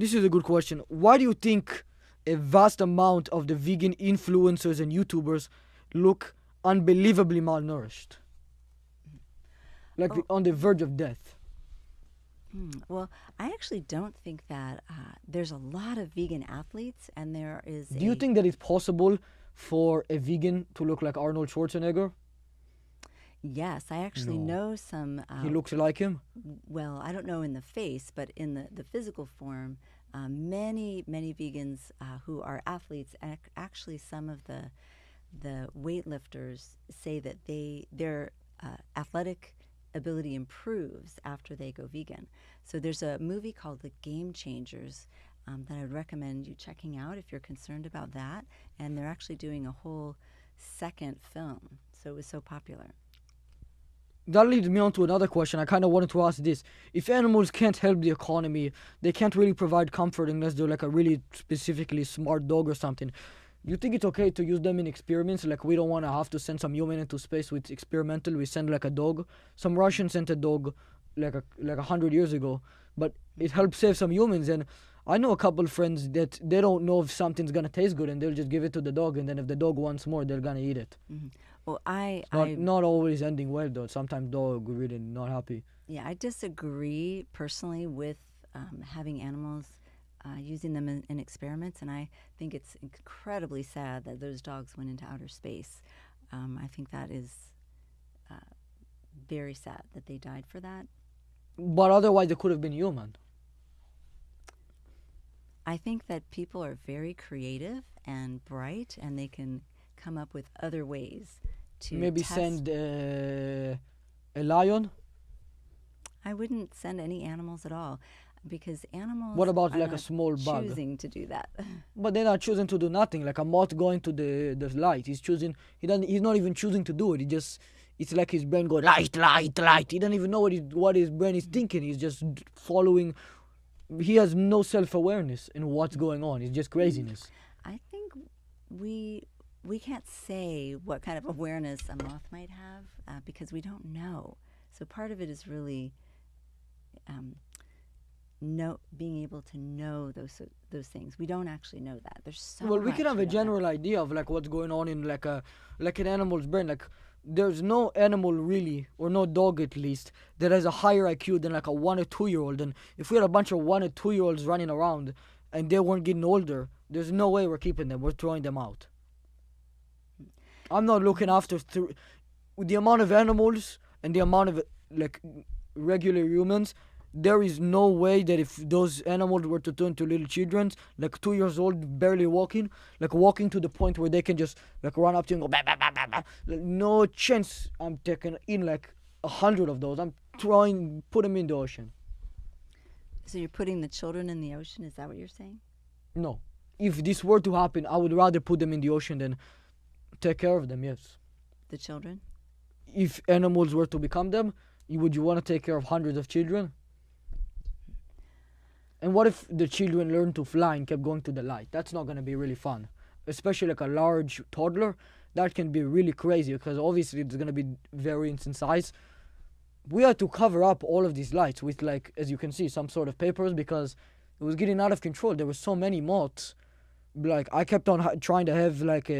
This is a good question. Why do you think a vast amount of the vegan influencers and YouTubers look unbelievably malnourished? Like on the verge of death. Well, I actually don't think that there's a lot of vegan athletes, and there is. Do you think that it's possible for a vegan to look like Arnold Schwarzenegger? Yes, I actually know some. He looks like him? Well, I don't know in the face, but in the physical form, many vegans who are athletes, actually some of the weightlifters say that their athletic ability improves after they go vegan. So there's a movie called The Game Changers that I would recommend you checking out if you're concerned about that. And they're actually doing a whole second film. So it was so popular. That leads me on to another question. I kind of wanted to ask this. If animals can't help the economy, they can't really provide comfort unless they're like a really specifically smart dog or something. Do you think it's okay to use them in experiments? Like, we don't want to have to send some human into space with experimental. We send like a dog. Some Russians sent a dog like 100 years ago, but it helped save some humans. And I know a couple friends that they don't know if something's gonna taste good, and they'll just give it to the dog, and then if the dog wants more, they're gonna eat it. Well, Not always ending well though. Sometimes dog really not happy. Yeah, I disagree personally with having animals, using them in experiments, and I think it's incredibly sad that those dogs went into outer space. I think that is very sad that they died for that. But otherwise, they could have been human. I think that people are very creative and bright, and they can come up with other ways to Maybe test. send a lion. I wouldn't send any animals at all, because animals. What about are like a not small bug? choosing to do that? But they're not choosing to do nothing. Like a moth going to the light. He's choosing. He's not even choosing to do it. It's like his brain going light, light, light. He doesn't even know what his brain is thinking. He's just following. He has no self-awareness in what's going on. It's just craziness. I think we can't say what kind of awareness a moth might have because we don't know. So part of it is really being able to know those things. We don't actually know that. There's so Well, we much can have a don't know. general idea of like what's going on in like an animal's brain. Like, there's no animal really, or no dog at least, that has a higher IQ than like a 1 or 2 year old. And if we had a bunch of 1 or 2 year olds running around and they weren't getting older, there's no way we're keeping them. We're throwing them out. I'm not looking after the amount of animals and the amount of like regular humans. There is no way that if those animals were to turn to little children, like 2 years old, barely walking to the point where they can just like run up to you and go bah, bah, bah, bah, bah. Like, no chance I'm taking in like 100 of those. I'm put them in the ocean. So you're putting the children in the ocean? Is that what you're saying? No. If this were to happen, I would rather put them in the ocean than take care of them, yes. The children? If animals were to become them, would you want to take care of hundreds of children? And what if the children learned to fly and kept going to the light? That's not going to be really fun. Especially like a large toddler. That can be really crazy because obviously it's going to be variance in size. We had to cover up all of these lights with, like, as you can see, some sort of papers because it was getting out of control. There were so many moths. Like, I kept on trying to have like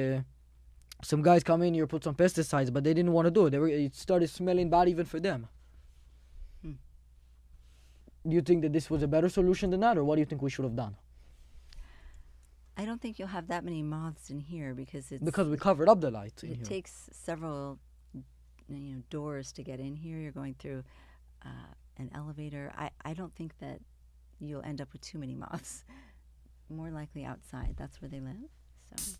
some guys come in here, put some pesticides, but they didn't want to do it. It started smelling bad even for them. Do you think that this was a better solution than that, or what do you think we should have done? I don't think you'll have that many moths in here because we covered up the light in it here. takes several doors to get in here. You're going through an elevator. I don't think that you'll end up with too many moths. More likely outside. That's where they live. So